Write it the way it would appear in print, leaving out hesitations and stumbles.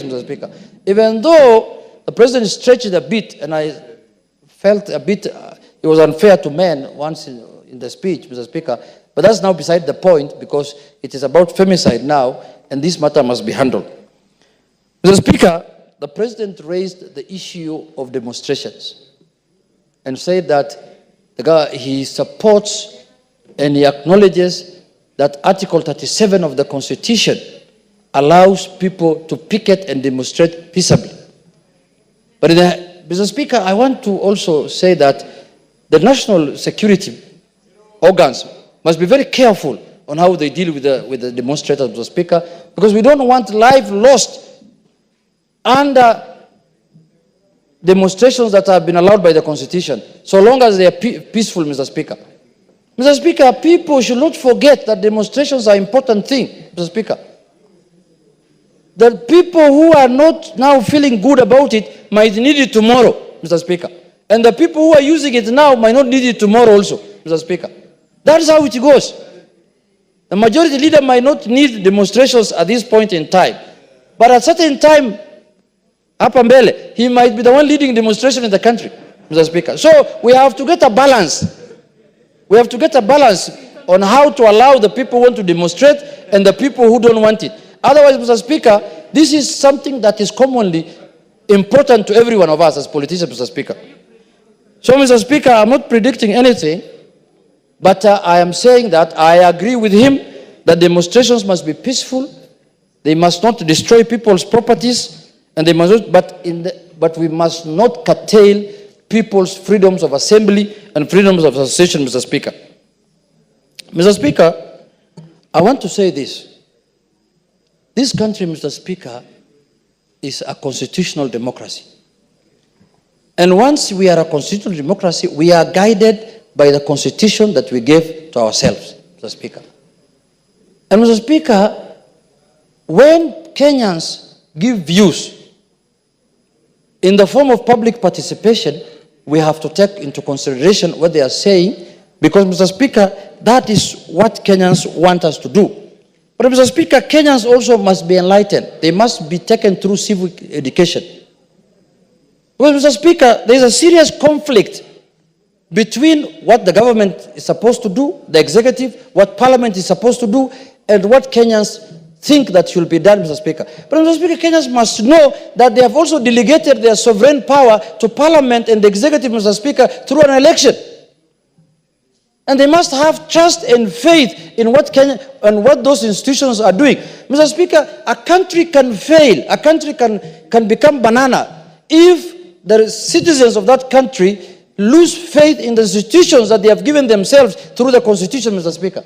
Mr. Speaker. Even though the president stretched it a bit, and I felt a bit it was unfair to men once in the speech, Mr. Speaker, but that's now beside the point because it is about femicide now, and this matter must be handled. Mr. Speaker, the president raised the issue of demonstrations and said that he supports and he acknowledges that Article 37 of the Constitution allows people to picket and demonstrate peaceably. But Mr. Speaker, I want to also say that the national security organs must be very careful on how they deal with the demonstrators, Mr. Speaker, because we don't want life lost under demonstrations that have been allowed by the Constitution, so long as they are peaceful, Mr. Speaker. Mr. Speaker, people should not forget that demonstrations are an important thing, Mr. Speaker. The people who are not now feeling good about it might need it tomorrow, Mr. Speaker. And the people who are using it now might not need it tomorrow also, Mr. Speaker. That's how it goes. The majority leader might not need demonstrations at this point in time. But at a certain time, Hapa, Mbele, he might be the one leading demonstration in the country, Mr. Speaker. So we have to get a balance. We have to get a balance on how to allow the people who want to demonstrate and the people who don't want it. Otherwise, Mr. Speaker, this is something that is commonly important to every one of us as politicians, Mr. Speaker. So, Mr. Speaker, I'm not predicting anything, but I am saying that I agree with him that demonstrations must be peaceful. They must not destroy people's properties, and they must not, but we must not curtail people's freedoms of assembly and freedoms of association, Mr. Speaker. Mr. Speaker, I want to say this. This country, Mr. Speaker, is a constitutional democracy. And once we are a constitutional democracy, we are guided by the constitution that we gave to ourselves, Mr. Speaker. And Mr. Speaker, when Kenyans give views in the form of public participation, we have to take into consideration what they are saying, because, Mr. Speaker, that is what Kenyans want us to do. But, Mr. Speaker, Kenyans also must be enlightened. They must be taken through civic education. Well, Mr. Speaker, there is a serious conflict between what the government is supposed to do, the executive, what Parliament is supposed to do, and what Kenyans think that should be done, Mr. Speaker. But, Mr. Speaker, Kenyans must know that they have also delegated their sovereign power to Parliament and the executive, Mr. Speaker, through an election. And they must have trust and faith in what Kenya and what those institutions are doing. Mr. Speaker, a country can fail, a country can become banana if the citizens of that country lose faith in the institutions that they have given themselves through the Constitution, Mr. Speaker.